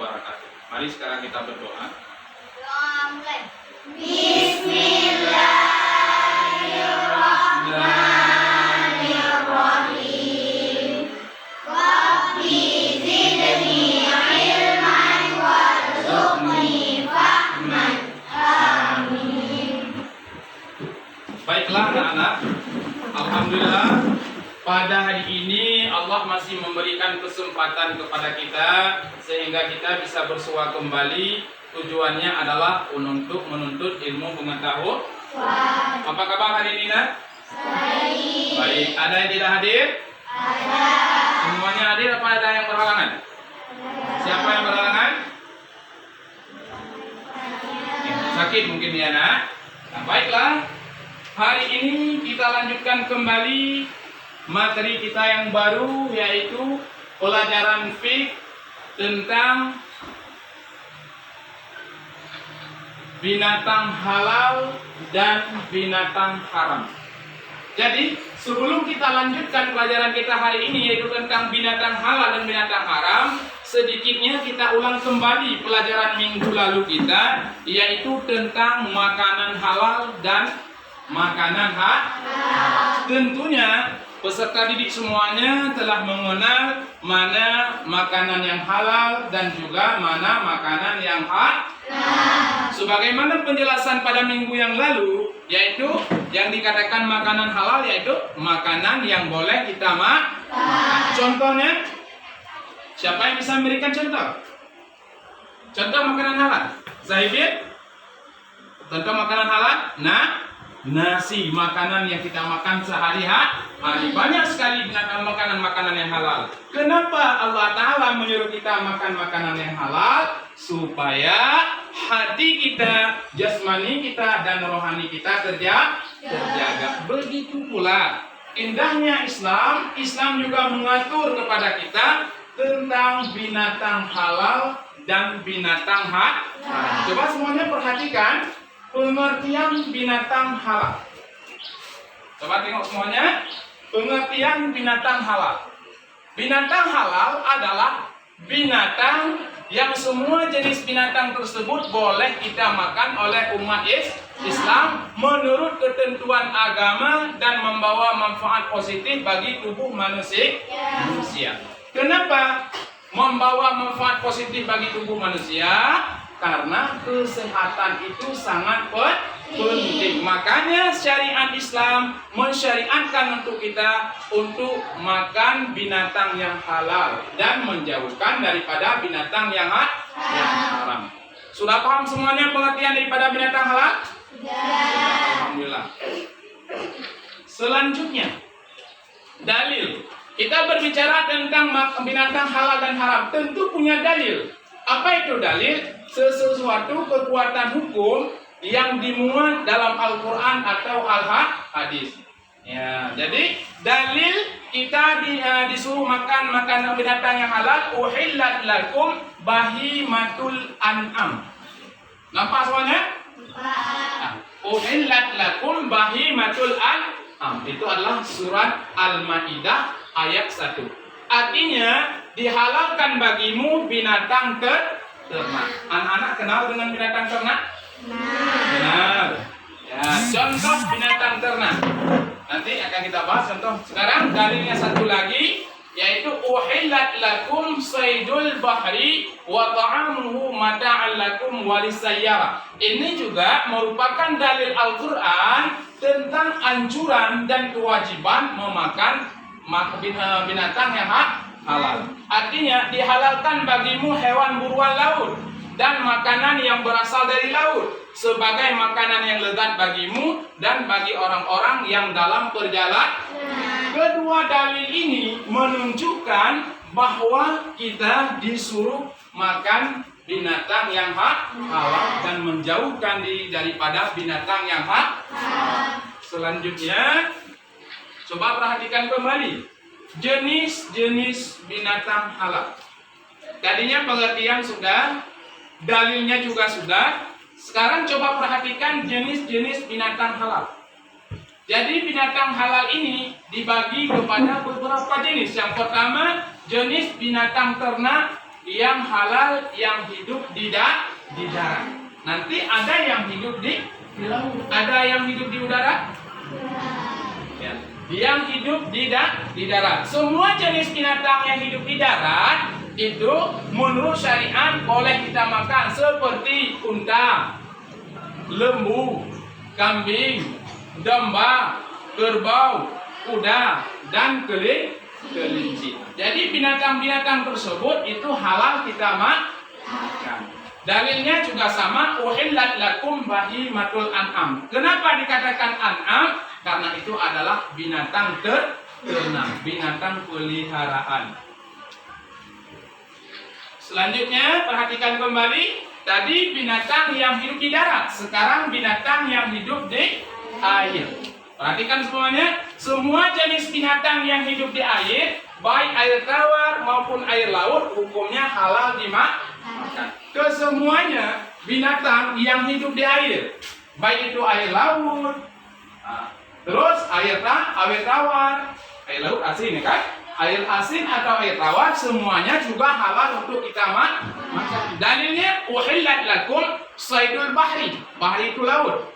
wabarakatuh. Mari sekarang kita berdoa. Doa mulai. Bismillahirrahmanirrahim. Rabbi zidni ilman warzuqni fahman. Amin. Baiklah anak-anak, alhamdulillah pada hari ini Allah masih memberikan kesempatan kepada kita sehingga kita bisa bersua kembali. Tujuannya adalah untuk menuntut ilmu pengetahuan. Apa kabar hari ini, Nak? Baik. Baik. Ada yang tidak hadir? Ada. Semuanya hadir apa ada yang berhalangan? Siapa yang berhalangan? Sakit mungkin ya, Nak? Nah, baiklah. Hari ini kita lanjutkan kembali materi kita yang baru, yaitu pelajaran fiqh tentang binatang halal dan binatang haram. Jadi sebelum kita lanjutkan pelajaran kita hari ini, yaitu tentang binatang halal dan binatang haram, sedikitnya kita ulang kembali pelajaran minggu lalu kita, yaitu tentang makanan halal dan makanan haram. Tentunya peserta didik semuanya telah mengenal mana makanan yang halal dan juga mana makanan yang haram. Sebagaimana penjelasan pada minggu yang lalu, yaitu yang dikatakan makanan halal yaitu makanan yang boleh kita makan. Contohnya, siapa yang bisa memberikan contoh? Contoh makanan halal. Zahibin? Contoh makanan halal? Nasi, makanan yang kita makan sehari-hari. Banyak sekali makanan-makanan yang halal. Kenapa Allah Ta'ala menyuruh kita makan makanan yang halal? Supaya hati kita, jasmani kita, dan rohani kita terjaga. Begitu pula indahnya Islam. Islam juga mengatur kepada kita tentang binatang halal dan binatang haram. Coba semuanya perhatikan pengertian binatang halal. Coba tengok semuanya. Pengertian binatang halal. Binatang halal adalah binatang yang semua jenis binatang tersebut boleh kita makan oleh umat Islam menurut ketentuan agama dan membawa manfaat positif bagi tubuh manusia. Kenapa membawa manfaat positif bagi tubuh manusia? Karena kesehatan itu sangat penting. Makanya syariat Islam mensyariatkan untuk kita untuk makan binatang yang halal dan menjauhkan daripada binatang yang haram. Sudah paham semuanya pengertian daripada binatang halal? Sudah. Alhamdulillah. Selanjutnya, dalil. Kita berbicara tentang binatang halal dan haram. Tentu punya dalil. Apa itu dalil? Sesuatu kekuatan hukum yang dimuat dalam Al-Quran atau Al-Hadis. Ya, jadi dalil kita disuruh makan binatang yang halal. Uhillat lakum bahimatul an'am. Nampak semuanya? Uhillat lakum bahimatul an'am. Itu adalah surat Al-Maidah ayat 1. Artinya dihalalkan bagimu binatang ternak. Anak-anak kenal dengan binatang ternak? Benar. Ya, contoh binatang ternak. Nanti akan kita bahas contoh. Sekarang dalilnya satu lagi, yaitu uhillat lakum saydul bahri wa ta'amuhu mata'an lakum walisayyara. Ini juga merupakan dalil Al-Quran tentang anjuran dan kewajiban memakan binatang yang halal. Artinya dihalalkan bagimu hewan buruan laut dan makanan yang berasal dari laut sebagai makanan yang lezat bagimu dan bagi orang-orang yang dalam perjalanan. Kedua dalil ini menunjukkan bahwa kita disuruh makan binatang yang halal dan menjauhkan diri daripada binatang yang haram. Selanjutnya, coba perhatikan kembali jenis-jenis binatang halal. Tadinya pengertian sudah, dalilnya juga sudah. Sekarang coba perhatikan jenis-jenis binatang halal. Jadi binatang halal ini dibagi kepada beberapa jenis. Yang pertama, jenis binatang ternak yang halal yang hidup di darat. Nanti ada yang hidup di laut, ada yang hidup di udara. Ya. Yang hidup di darat. Semua jenis binatang yang hidup di darat itu menurut syariat boleh kita makan, seperti unta, lembu, kambing, domba, kerbau, kuda, dan kelinci. Jadi binatang-binatang tersebut itu halal kita makan. Dalilnya juga sama, uhillat lakum bahimatul an'am. Kenapa dikatakan an'am? Karena itu adalah binatang ternak, binatang peliharaan. Selanjutnya perhatikan kembali, tadi binatang yang hidup di darat, sekarang binatang yang hidup di air. Perhatikan semuanya, semua jenis binatang yang hidup di air, baik air tawar maupun air laut, hukumnya halal dimakan. Kesemuanya binatang yang hidup di air, baik itu air laut, terus air tawar, air laut asin, ya kan? Air asin atau air tawar, semuanya juga halal untuk kita makan. Dalilnya, uhillat lakum saydul bahri. Bahri itu laut.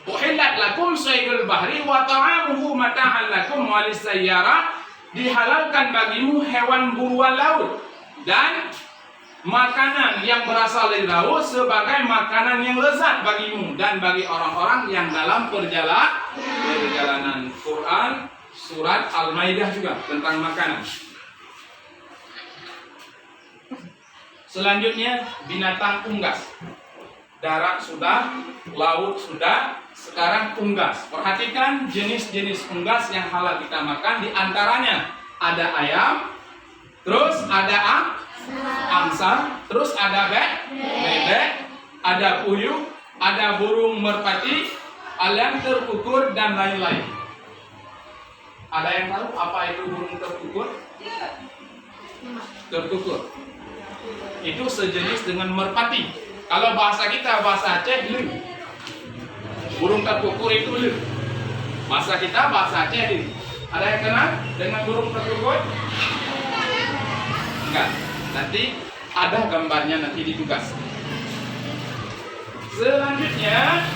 Uhillat lakum saydul bahri wa ta'amuhu mata'an lakum walis sayyara. Dihalalkan bagimu hewan buruan laut dan makanan yang berasal dari laut sebagai makanan yang lezat bagimu dan bagi orang-orang yang dalam perjalanan. Quran surat Al-Maidah juga tentang makanan. Selanjutnya binatang unggas. Darat sudah, laut sudah, sekarang unggas. Perhatikan jenis-jenis unggas yang halal kita makan, di antaranya ada ayam, terus ada angsa, terus ada bebek, ada puyuh, ada burung merpati, ayam terkukur, dan lain-lain. Ada yang tahu apa itu burung terkukur? Terkukur itu sejenis dengan merpati. Kalau bahasa kita, bahasa Aceh, leu. Burung terkukur itu leu. Bahasa kita, bahasa Aceh, leu. Ada yang kenal dengan burung terkukur? Enggak. Nanti ada gambarnya, nanti ditugas. Selanjutnya,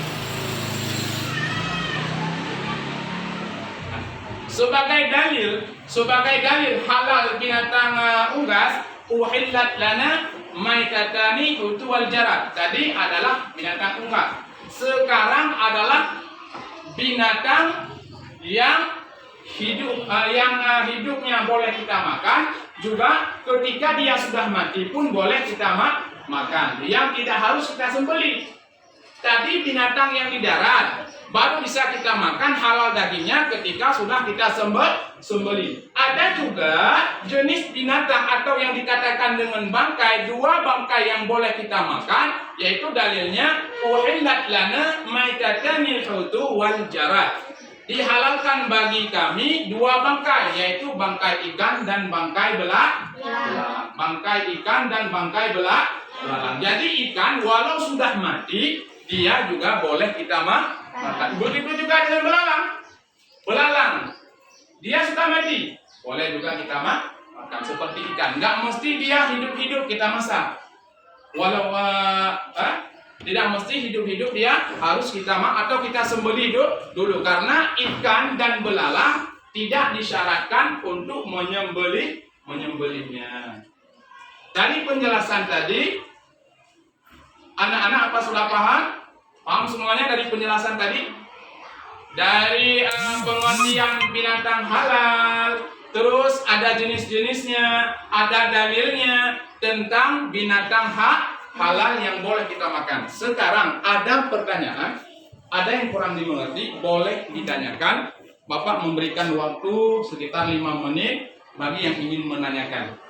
sebagai dalil halal binatang unggas, uhillat lana maitatani hutu wal jarat. Tadi adalah binatang unggas. Sekarang adalah binatang yang hidupnya boleh kita makan, juga ketika dia sudah mati pun boleh kita makan. Yang tidak harus kita sembelih. Tadi binatang yang di darat baru bisa kita makan halal dagingnya ketika sudah kita sembelih. Ada juga jenis binatang atau yang dikatakan dengan bangkai, dua bangkai yang boleh kita makan, yaitu dalilnya uhillat lana maitatanil hutu wal jarat. Dihalalkan bagi kami dua bangkai, yaitu bangkai ikan dan bangkai belalang. Bangkai ikan dan bangkai belalang. Jadi ikan walau sudah mati, dia juga boleh kita makan. Begitu juga dengan belalang. Dia sudah mati, boleh juga kita makan seperti ikan. Nggak mesti dia hidup-hidup kita masak. Walau tidak mesti hidup-hidup dia harus kita atau kita sembelih dulu, karena ikan dan belalang tidak disyaratkan untuk menyembelihnya. Dari penjelasan tadi, anak-anak apa sudah paham? Paham semuanya dari penjelasan tadi? Dari pengertian binatang halal, terus ada jenis-jenisnya, ada dalilnya tentang binatang halal yang boleh kita makan. Sekarang ada pertanyaan, ada yang kurang dimengerti, boleh ditanyakan. Bapak memberikan waktu sekitar 5 menit bagi yang ingin menanyakan.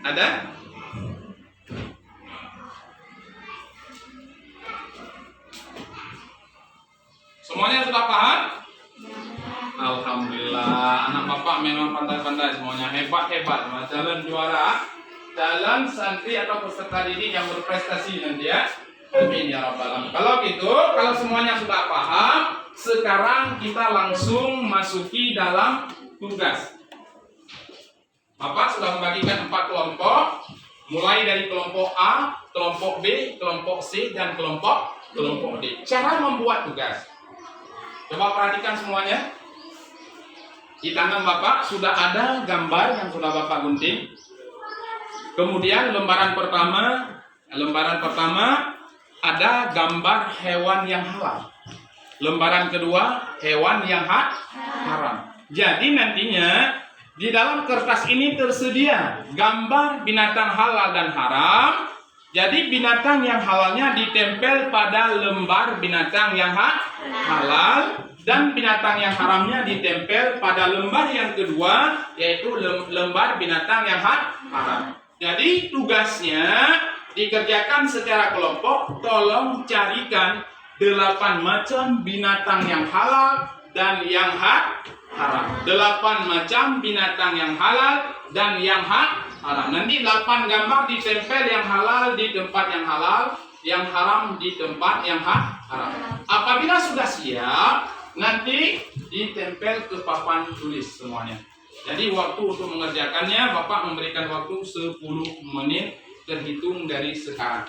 Ada? Semuanya sudah paham? Alhamdulillah, anak bapak memang pandai-pandai semuanya, hebat-hebat, calon juara, calon santri atau peserta didik yang berprestasi nanti ya. Amin ya rabbal alamin. Kalau gitu, kalau semuanya sudah paham, sekarang kita langsung masuki dalam tugas. Bapak sudah membagikan 4 kelompok, mulai dari kelompok A, kelompok B, kelompok C, dan kelompok D. Cara membuat tugas. Coba perhatikan semuanya. Di tangan Bapak sudah ada gambar yang sudah Bapak gunting. Kemudian lembaran pertama ada gambar hewan yang halal. Lembaran kedua hewan yang haram. Jadi nantinya di dalam kertas ini tersedia gambar binatang halal dan haram. Jadi binatang yang halalnya ditempel pada lembar binatang yang halal, dan binatang yang haramnya ditempel pada lembar yang kedua, yaitu lembar binatang yang haram. Jadi tugasnya dikerjakan secara kelompok. Tolong carikan 8 macam binatang yang halal dan yang haram. 8 macam binatang yang halal dan yang haram. Nanti 8 gambar ditempel, yang halal di tempat yang halal, yang haram di tempat yang haram. Apabila sudah siap, nanti ditempel ke papan tulis semuanya. Jadi waktu untuk mengerjakannya, Bapak memberikan waktu 10 menit terhitung dari sekarang.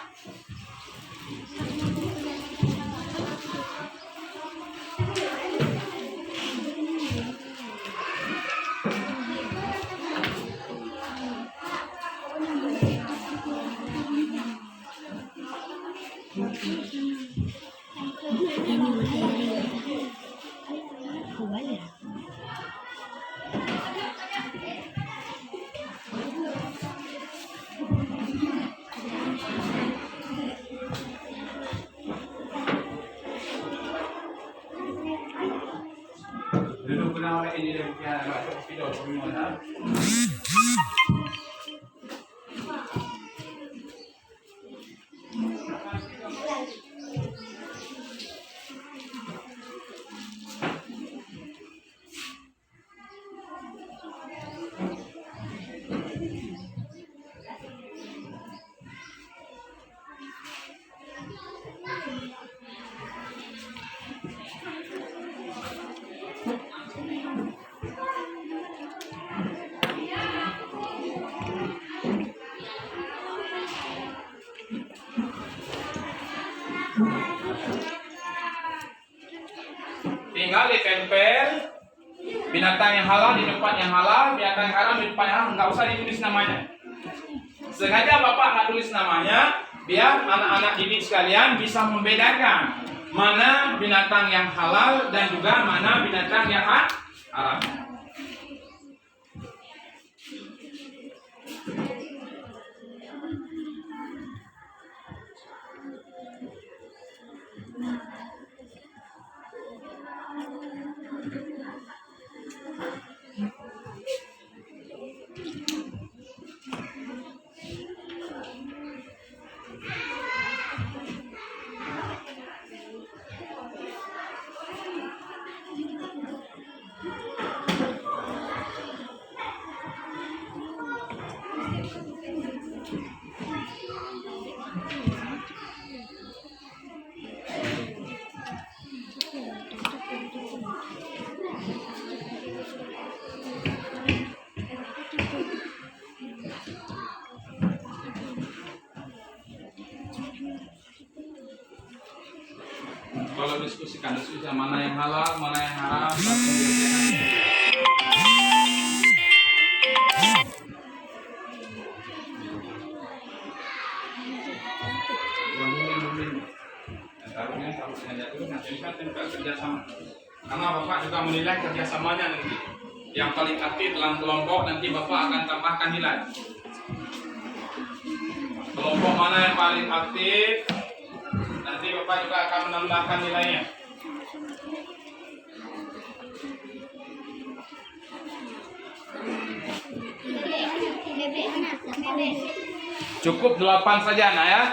Duduk benar ini dia baca video semua. Tinggal ditempel binatang yang halal di tempat yang halal, binatang yang haram di tempat yang haram. Nggak usah ditulis namanya. Sengaja Bapak nggak tulis namanya, biar anak-anak didik sekalian bisa membedakan mana binatang yang halal dan juga mana binatang yang haram. Kalau diskusi mana yang halal, mana yang haram, kerjasama. Karena Bapak juga menilai kerjasamanya nanti. Yang paling aktif dalam kelompok nanti Bapak akan tambahkan nilai. Kelompok mana yang paling aktif, nanti Bapak juga akan menambahkan nilainya. Cukup 8 saja nak ya.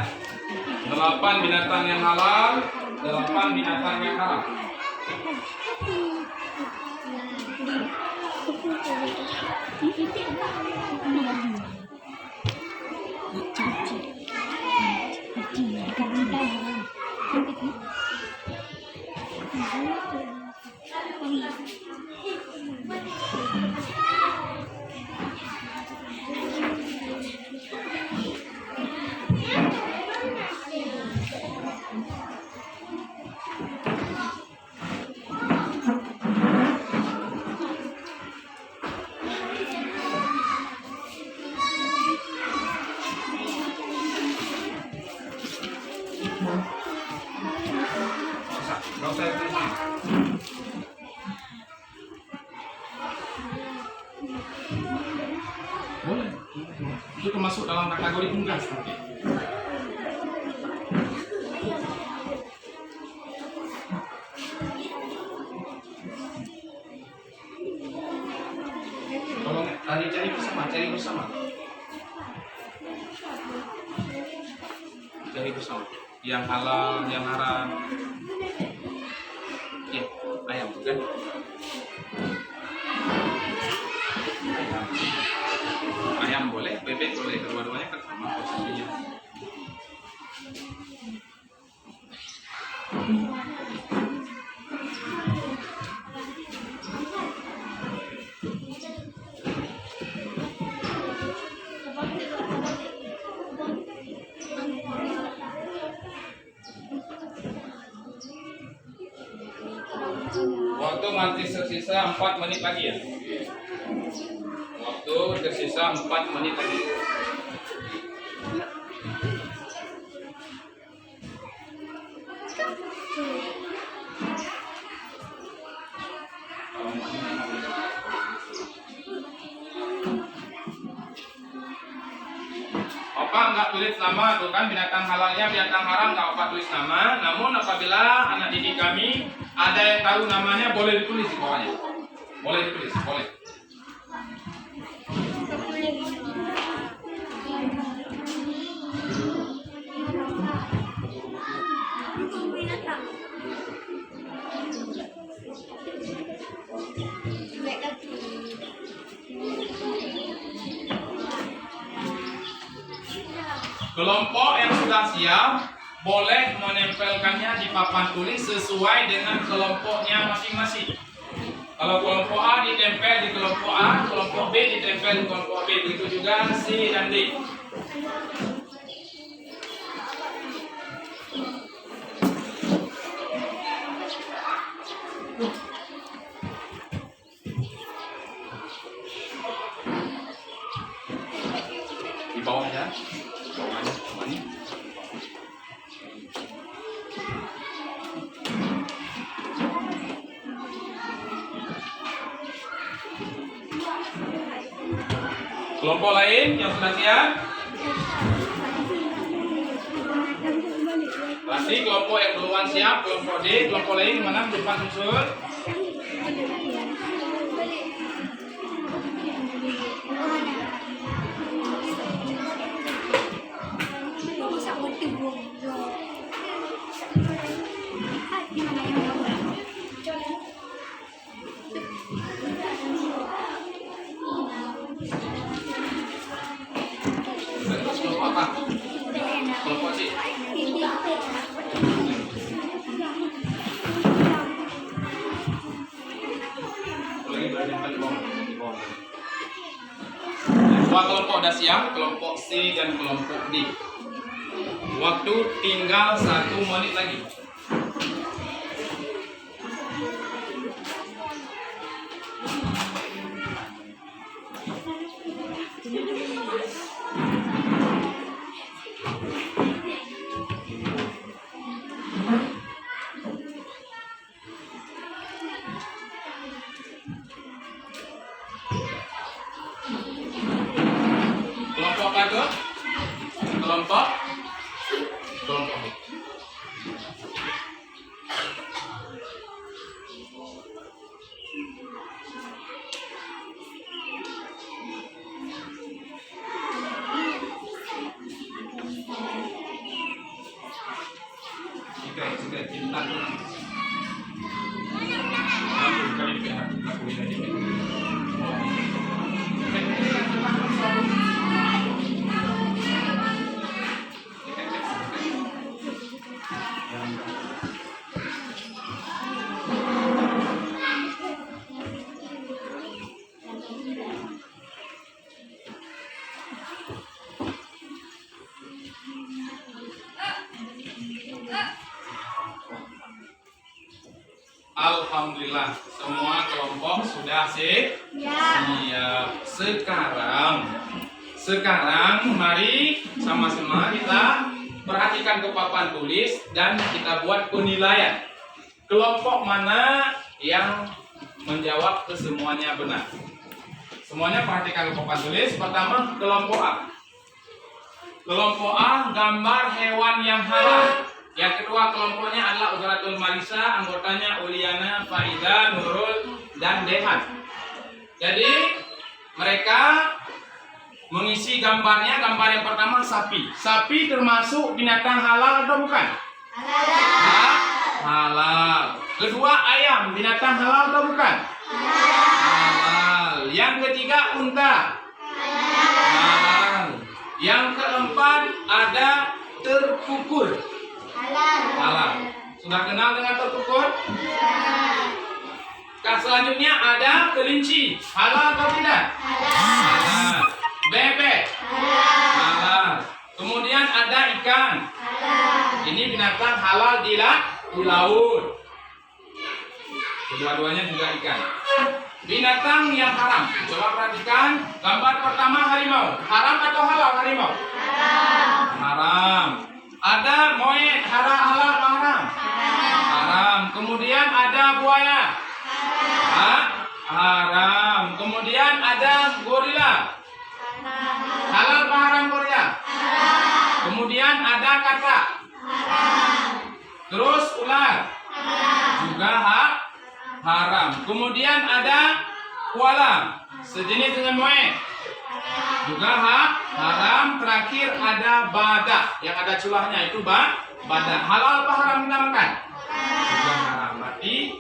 8 binatang yang halal, 8 binatang yang haram. Thank you. Boleh. Itu termasuk dalam kategori unggas nanti. Tolong cari bersama. Cari bersama. Yang halal, yang haram. Ya, ayam kan? Ayam boleh, bebek boleh, kedua-duanya kan sama posisinya. Waktu masih tersisa 4 menit lagi ya. Waktu tersisa 4 menit lagi. Opa nggak tulis nama tuh kan, binatang halalnya, binatang haram nggak opa tulis nama. Namun apabila anak didik kami ada yang tahu namanya, boleh ditulis di bawahnya. Boleh ditulis, boleh. Kelompok yang sudah siap boleh menempelkannya di papan tulis sesuai dengan kelompoknya masing-masing. Kalau kelompok A ditempel di kelompok A, kelompok B ditempel di kelompok B, begitu juga C dan D. Di bawahnya, bawahnya. Kelompok lain yang sudah siap. Berarti kelompok yang duluan siap, kelompok D, kelompok lain mana depan unsur. Kelompok apa? Kelompok C. Dua kelompok sudah siap, kelompok C dan kelompok D. Waktu tinggal 1 menit lagi. Kelompok apa itu? Kelompok B. Jika cinta Alhamdulillah, semua kelompok sudah siap. Sekarang mari sama-sama kita perhatikan ke papan tulis dan kita buat penilaian. Kelompok mana yang menjawab kesemuanya benar. Semuanya perhatikan papan tulis. Pertama, kelompok A. Kelompok A, gambar hewan yang halal. Yang kedua, kelompoknya adalah Uzratul Marisa, anggotanya Uliana, Faida, Nurul, dan Dehan. Jadi, mereka mengisi gambarnya. Gambar yang pertama, sapi. Sapi termasuk binatang halal atau bukan? Halal. Halal. Kedua, ayam. Binatang halal atau bukan? Halal. Yang ketiga, unta. Halal. Yang keempat, ada terkukur. Halal. Sudah kenal dengan terkukur? Selanjutnya ada kelinci. Halal atau tidak? Halal. Bebek. Halal. Kemudian ada ikan. Ini binatang halal di laut. Kedua-duanya juga ikan. Binatang yang haram. Coba perhatikan gambar pertama, harimau. Haram atau halal harimau? Haram. Ada monyet, halal atau haram? Haram. Kemudian ada buaya. Haram. Kemudian ada gorila. Halal atau haram gorila? Kemudian ada katak. Terus ular. Juga haram. Kemudian ada koala, sejenis dengan monyet. Juga haram. Terakhir ada badak yang ada culahnya, itu badak. Halal apa haram kita makan? Juga haram. Berarti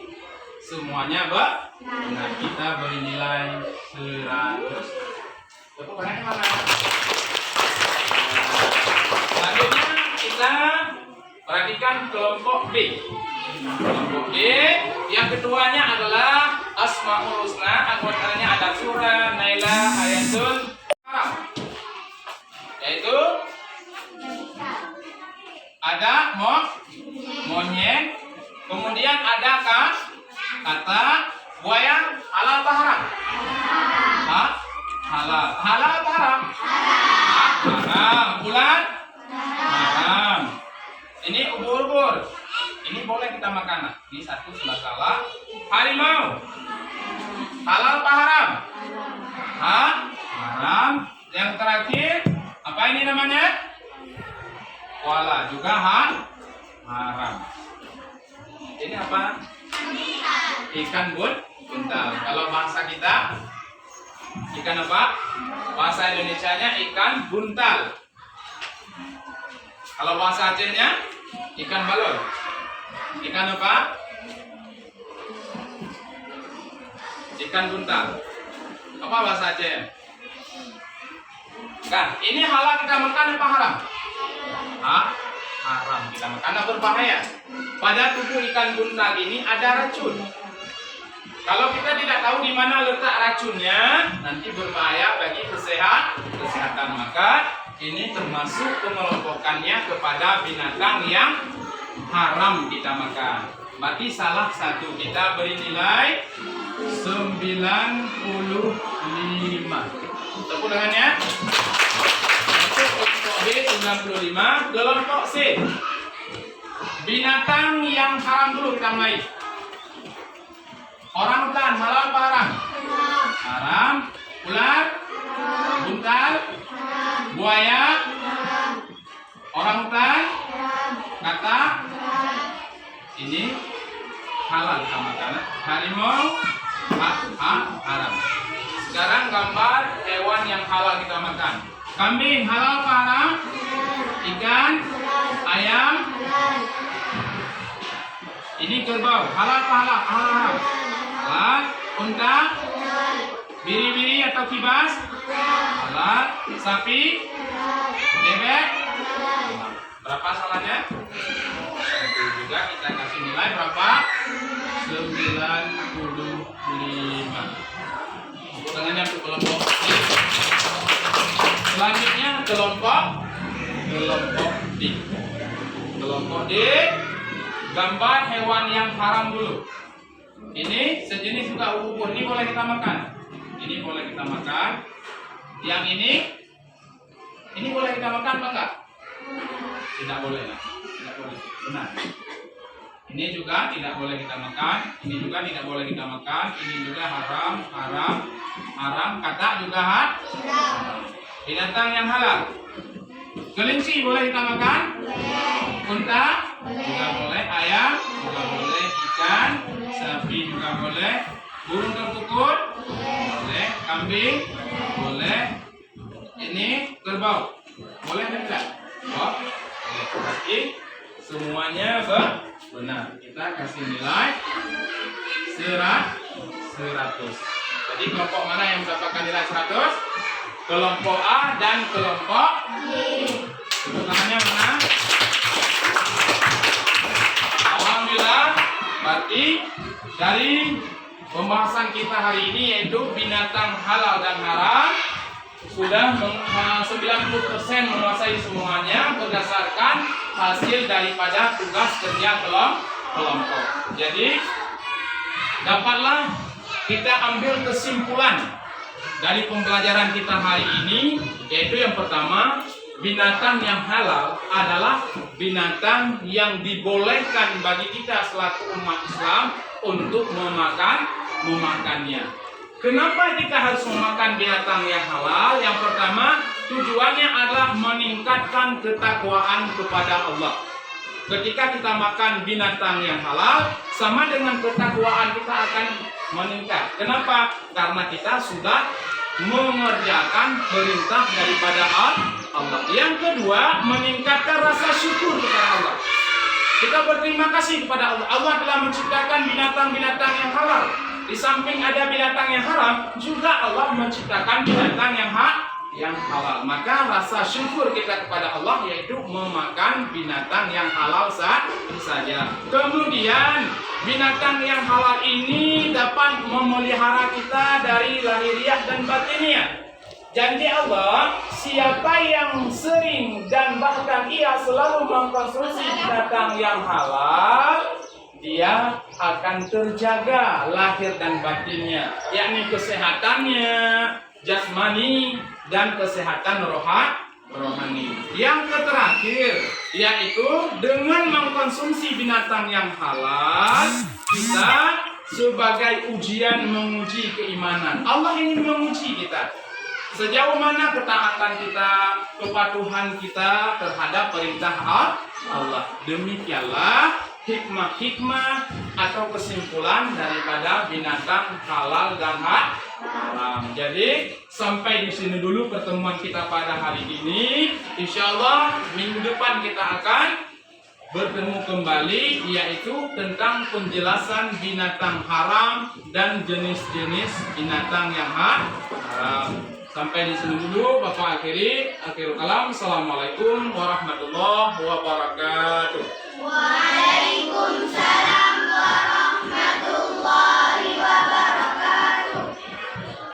semuanya benar. Kita beri nilai 100. Tepuk tangannya mana? Selanjutnya kita perhatikan kelompok B. Kelompok D, yang keduanya adalah Asmaul Husna, anggotanya ada Surah, Naila, Hayatul, yaitu ada monyet, kemudian ada kata, buaya. Halal apa haram? Halal. Halal apa haram? Haram. Ular? Haram. Ini ubur-ubur. Ini boleh kita makan. Ini satu sudah salah. Harimau. Halal apa haram? Haram. Yang terakhir, apa ini namanya? Koala. Juga haram. Ini apa? Ikan buntal. Kalau bahasa kita, ikan apa? Bahasa Indonesianya ikan buntal. Kalau bahasa Acehnya, ikan balon. Ikan apa? Ikan buntal. Apa bahasa Aceh? Kan, ini halal kita makan apa haram? Haram kita makan, karena berbahaya. Pada tubuh ikan buntal ini ada racun. Kalau kita tidak tahu di mana letak racunnya, nanti berbahaya bagi kesehatan. Maka ini termasuk pengelompokannya kepada binatang yang haram kita makan. Berarti salah satu. Kita beri nilai 95. Tepuk tangannya. Untuk kelompok B 95. Kelompok C, binatang yang haram dulu kita mulai. Orangutan, halal apa haram? Haram. Ular? Buntal? Buaya? Orangutan? Kata? Ini halal kita makan. Harimau? Haram. Sekarang gambar hewan yang halal kita makan. Kambing, halal apa haram? Ikan? Ayam? Ini kerbau, halal apa halal? Halal. Halal. Unta? Biri-biri atau kibas? Halal. Sapi? Bebek? Berapa salahnya? Itu juga kita kasih nilai berapa? 95. Tepuk tangannya untuk kelompok D. Selanjutnya kelompok D. Kelompok D, gambar hewan yang haram dulu. Ini sejenis juga ubur. Ini boleh kita makan. Ini boleh kita makan. Yang ini boleh kita makan apa enggak? Tidak boleh. Tidak boleh. Benar. Ini juga tidak boleh kita makan. Ini juga tidak boleh kita makan. Ini juga haram. haram, katak juga haram. Binatang yang halal. Kelinci boleh kita makan? Unta juga boleh, ayam juga boleh, ikan, sapi juga boleh, burung tertukut boleh, kambing boleh, ini kerbau boleh enggak? Oh, berarti semuanya benar. Kita kasih nilai 100. Jadi kelompok mana yang mendapatkan nilai 100? Kelompok A dan kelompok B. Tepuk tangannya mana? Alhamdulillah. Berarti dari pembahasan kita hari ini yaitu binatang halal dan haram sudah 90% menguasai semuanya berdasarkan hasil daripada tugas kerja kelompok. Jadi dapatlah kita ambil kesimpulan dari pembelajaran kita hari ini, yaitu yang pertama, binatang yang halal adalah binatang yang dibolehkan bagi kita selaku umat Islam untuk memakannya. Kenapa kita harus memakan binatang yang halal? Yang pertama, tujuannya adalah meningkatkan ketakwaan kepada Allah. Ketika kita makan binatang yang halal, sama dengan ketakwaan kita akan meningkat. Kenapa? Karena kita sudah mengerjakan perintah daripada Allah. Yang kedua, meningkatkan rasa syukur kepada Allah. Kita berterima kasih kepada Allah. Allah telah menciptakan binatang-binatang yang halal. Di samping ada binatang yang haram, juga Allah menciptakan binatang yang halal. Maka rasa syukur kita kepada Allah yaitu memakan binatang yang halal saja. Kemudian binatang yang halal ini dapat memelihara kita dari lahiriah dan batiniah. Janji Allah, siapa yang sering dan bahkan ia selalu mengkonsumsi binatang yang halal, dia akan terjaga lahir dan batinnya, yakni kesehatannya jasmani dan kesehatan rohani. Yang terakhir, yaitu dengan mengkonsumsi binatang yang halal, kita sebagai ujian menguji keimanan. Allah ingin menguji kita. Sejauh mana ketaatan kita, kepatuhan kita terhadap perintah Allah. Demikianlah hikmah-hikmah atau kesimpulan daripada binatang halal dan haram. Jadi sampai di sini dulu pertemuan kita pada hari ini. Insya Allah minggu depan kita akan bertemu kembali, yaitu tentang penjelasan binatang haram dan jenis-jenis binatang yang haram. Sampai di sini dulu, Bapak akhirul kalam. Assalamualaikum warahmatullahi wabarakatuh. Waalaikumsalam warahmatullahi wabarakatuh.